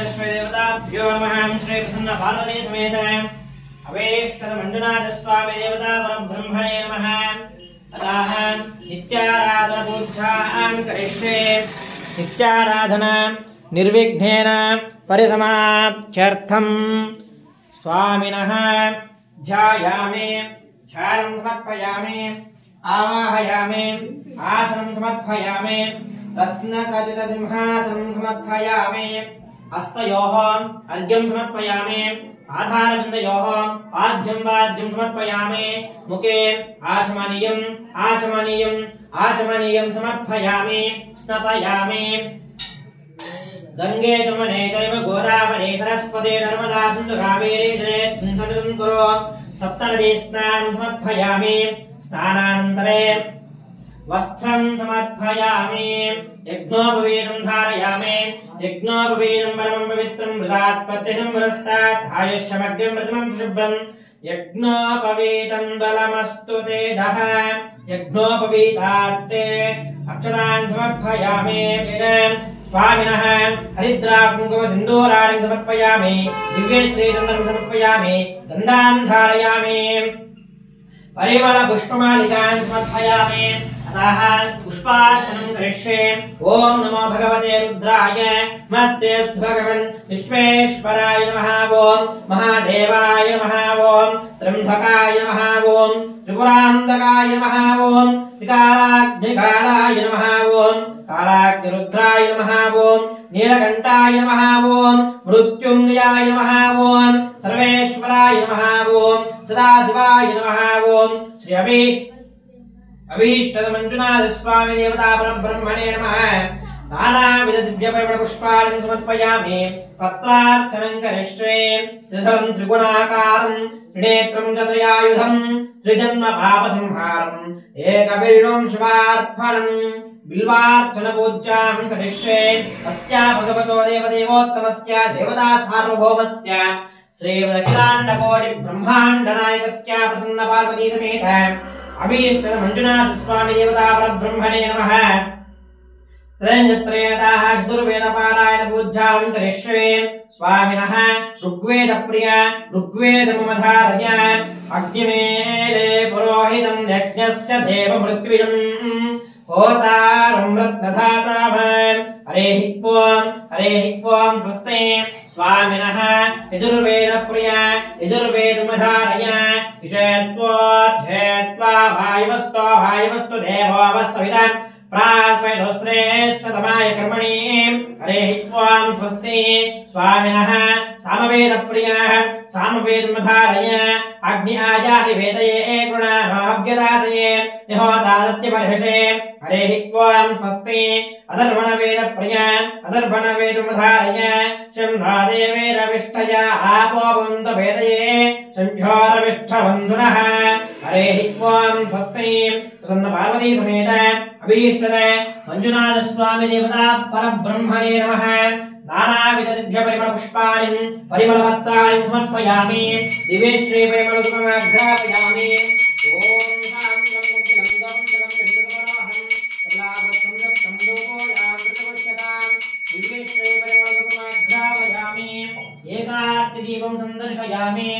श्री देवताभ्यो नमः श्री प्रसन्न पार्वती समेत अवेष्टद मंजुनाथ स्वामी देवता परब्रह्मणे नमः अतः नित्याराधना पूजां करिष्ये नित्याराधना निर्विघ्नेन परिसमाप्त्यर्थं स्वामिनः ध्यायामि ध्यानं समर्पयामि आवाहयामि आसनं समर्पयामि रत्नखचितसिंहासनं समर्पयामि हस्तयोः अर्घ्यं समर्पयामि आधारबिन्दयोः आज्यं वाज्यं समर्पयामि मुखे आचमनीयम् आचमनीयम् आचमनीयं समर्पयामि स्नपयामि गंगे चमने चैव गोदावरी सरस्वती नर्मदा सिन्धु कावेरी जलेस्मिन् कुरु सप्तनदी स्नानं समर्पयामि स्नानानन्तरे वस्त्रं समर्पयामि यज्ञोपवीतं धारयामि यज्ञोपवीतं परमं पवित्रं वृषात् प्रत्यशं वरस्तात् आयुष्यमग्निं प्रथमं शुभ्रं यज्ञोपवीतं बलमस्तु तेजः यज्ञोपवीतार्थे अक्षतान् समर्पयामि स्वामिनः हरिद्रा कुङ्कुम सिन्दूराणि समर्पयामि दिव्य श्रीचन्द्रं समर्पयामि गन्धान् धारयामि परिमल पुष्पमालिकान् समर्पयामि अतः पुष्पार्चनं करिष्ये ओम नमो भगवते रुद्राय नमस्ते भगवन् विश्वेश्वराय नमः ओम महादेवाय नमः ओम त्र्यम्बकाय नमः ओम त्रिपुरान्तकाय नमः ओम विकाराग्निकाराय नमः ओम कालाग्निरुद्राय नमः ओम नीलकण्ठाय नमः ओम मृत्युञ्जयाय नमः ओम सर्वेश्वराय नमः ओम सदाशिवाय नमः ओम श्री अभीष्टद मंजुनाथ स्वामी देवता परब्रह्मणे नमः नानाविध दिव्य परिमल पुष्पाणि समर्पयामि पत्रार्चनं करिष्ये त्रिधरं त्रिगुणाकारं त्रिनेत्रं चतुर्यायुधं त्रिजन्म पापसंहारम् एकबिल्वं शिवार्पणं बिल्वार्चन पूजां करिष्ये अस्या भगवतो देवदेवोत्तमस्य देवता सार्वभौमस्य श्री अखिलाण्डकोटि ब्रह्माण्ड नायकस्य प्रसन्न पार्वती समेत अभीष्टद मंजुनाथ स्वामी देवता परब्रह्मणे नमः त्रयञ्जत्रेणताः चतुर्वेदपारायण पूजां करिष्ये स्वामिनः ऋग्वेद प्रिय ऋग्वेदमुमधारय अग्निमेले पुरोहितं यज्ञस्य देवमृत्युजं होतारं रत्नधातामं हरेः ओं स्वस्ते स्वामिनः यजुर्वेद प्रिय यजुर्वेदमुमधारय विषयत्वा वायुवस्तो देवो वस्विता प्रार्पयतु श्रेष्ठतमाय कर्मणि हरेः ओं स्वस्ति स्वामिनः सामवेदप्रियः सामवेदमुधारय अग्नि आयाहि वेदये गुणाभाव्यदातये यहोदादत्यपरिहसे हरेः ओं स्वस्ति अदर्भणवेदप्रिय अदर्भणवेदमुधारय शम्भादेवेरविष्टया आपो वन्दो वेदये शम्भोरविष्ठबन्धुनः हरेः ओं स्वस्ति प्रसन्न पार्वती समेत अभीष्टद मंजुनाथ स्वामी देवता परब्रह्मणे नमः नानाविध दिव्य परिमल पुष्पाणि परिमलपत्राणि समर्पयामि दिव्य श्री परिमल गुणमाघ्रापयामि ओम शांतं मुक्तिलंगं जगं हिन्दुपरमहं सदावसंयतं दोयामृतवश्यतां दिव्य श्री परिमल गुणमाघ्रापयामि एकार्तिदीपं संदर्शयामि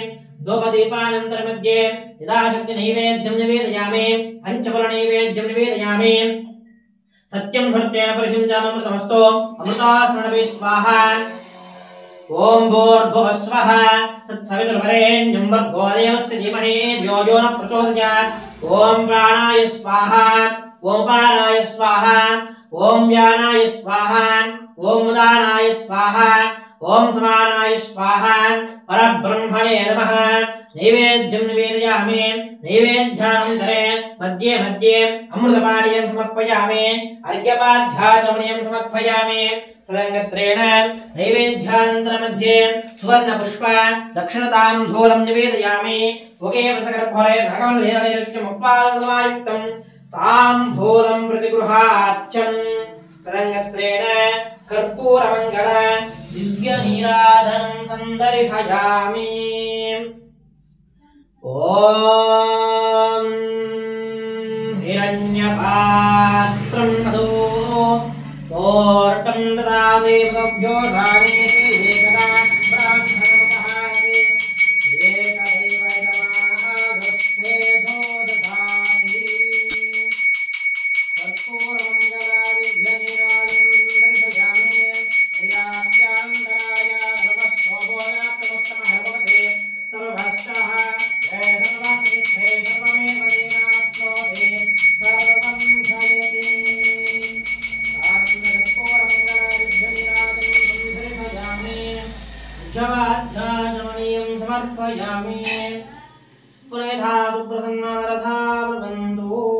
दोपदीपानंतर मध्ये यदाशक्ति नैवेद्यं निवेदयामि पंचफलनैवेद्यं निवेदयामि सत्यं भर्तेन परिशिंचामृतमस्तु अमृतास्मरणवे स्वाहा ओम भूर्भुवः स्वः तत्सवितुर्वरेण्यं भर्गो देवस्य धीमहि धियो यो न प्रचोदयात् ओम प्राणाय स्वाहा ओम पानाय स्वाहा ओम व्यानाय स्वाहा ओम उदानाय स्वाहा ओम समानाय स्वाहा परब्रह्मणे नमः नैवेद्यं निवेदयामि नैवेद्यानन्तरे मध्ये मध्ये अमृतपानीयं समर्पयामि अर्घ्यपाध्याचमनीयं समर्पयामि तदङ्गत्रेण नैवेद्यानन्तरं मध्ये सुवर्णपुष्प दक्षिणताम्बूलं निवेदयामि मुखे पृथगर्भरे भगवल्लीलयुक्तं ताम्बूलं प्रतिगृहार्चं तदङ्गत्रेण कर्पूरमङ्गल दिव्य नीराधनं संदर्शयामि ओम हिरण्यपात्रं मधु तोर्टं ददामि भगवद्भ्यो धानेति जवाध्याजमनीयं समर्पयामि पुरेधा सुप्रसन्नवरथा प्रबन्धो